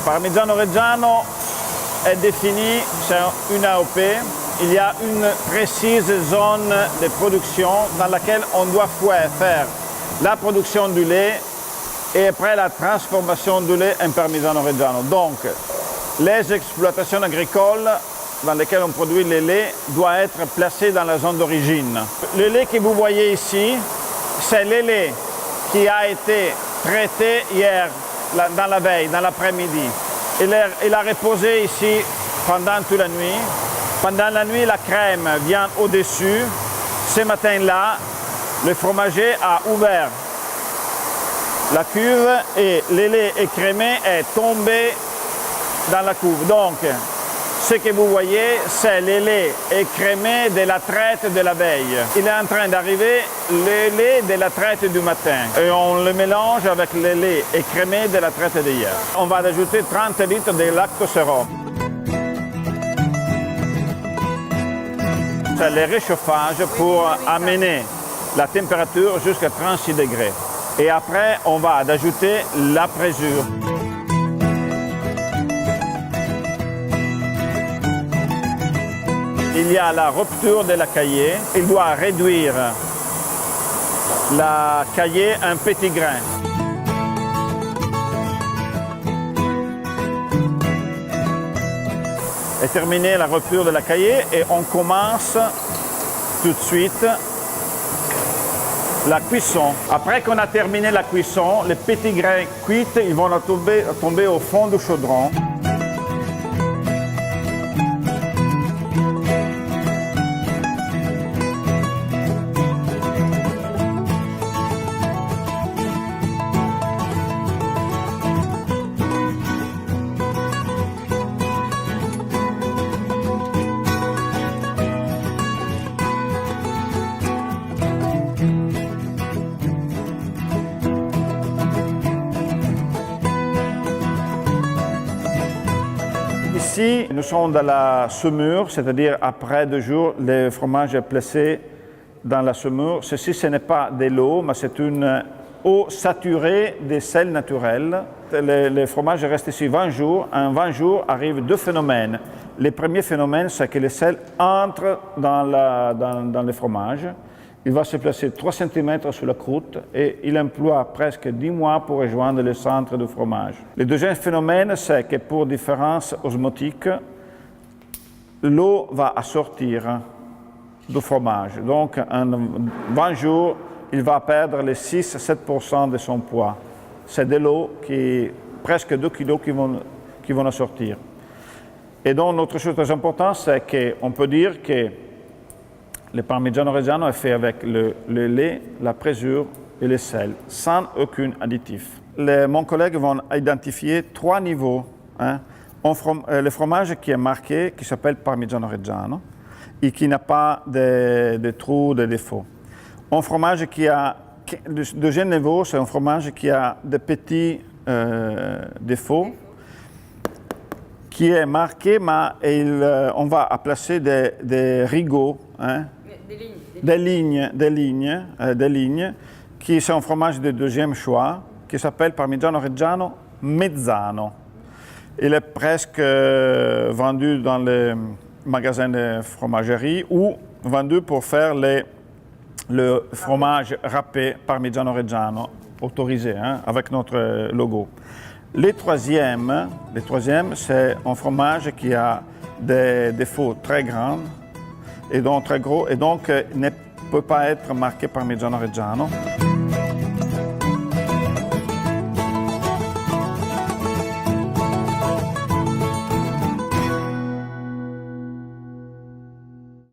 Parmigiano Reggiano est défini sur une AOP. Il y a une précise zone de production dans laquelle on doit faire la production du lait et après la transformation du lait en Parmigiano Reggiano. Donc, les exploitations agricoles dans lesquelles on produit le lait doivent être placées dans la zone d'origine. Le lait que vous voyez ici, c'est le lait qui a été traité hier, dans la veille, dans l'après-midi. Il a reposé ici pendant toute la nuit. Pendant la nuit, la crème vient au-dessus. Ce matin-là, le fromager a ouvert la cuve et le lait écrémé est tombé dans la cuve. Donc, ce que vous voyez, c'est le lait écrémé de la traite de la veille. Il est en train d'arriver le lait de la traite du matin. Et on le mélange avec le lait écrémé de la traite d'hier. On va ajouter 30 litres de lactosérum. C'est le réchauffage pour amener la température jusqu'à 36 degrés. Et après, on va ajouter la présure. Il y a la rupture de la caillée. Il doit réduire la caillée en petits grains. Et terminer la rupture de la caillée et on commence tout de suite la cuisson. Après qu'on a terminé la cuisson, les petits grains cuits, ils vont tomber au fond du chaudron. Ici, nous sommes dans la saumure, c'est-à-dire après 2 jours, le fromage est placé dans la saumure. Ceci, ce n'est pas de l'eau, mais c'est une eau saturée de sel naturel. Le fromage reste ici 20 jours. En 20 jours arrivent 2 phénomènes. Le premier phénomène, c'est que le sel entre dans le fromage. Il va se placer 3 cm sous la croûte et il emploie presque 10 mois pour rejoindre le centre du fromage. Le deuxième phénomène, c'est que pour différence osmotique, l'eau va sortir du fromage. Donc, en 20 jours, il va perdre les 6-7% de son poids. C'est de l'eau qui presque 2 kg qui vont sortir. Et donc, autre chose très importante, c'est qu'on peut dire que le Parmigiano Reggiano est fait avec le lait, la présure et le sel, sans aucun additif. Mon collègue va identifier 3 niveaux. Le fromage qui est marqué, qui s'appelle Parmigiano Reggiano, et qui n'a pas de trous, de défauts. Un fromage qui a, le deuxième niveau, c'est un fromage qui a de petits défauts, qui est marqué, mais on va placer des rigots, des lignes, qui sont un fromage de deuxième choix, qui s'appelle Parmigiano Reggiano Mezzano. Il est presque vendu dans les magasins de fromagerie ou vendu pour faire le fromage râpé Parmigiano Reggiano, autorisé, avec notre logo. Le troisième, c'est un fromage qui a des défauts très grands et donc très gros, et donc ne peut pas être marqué Parmigiano Reggiano.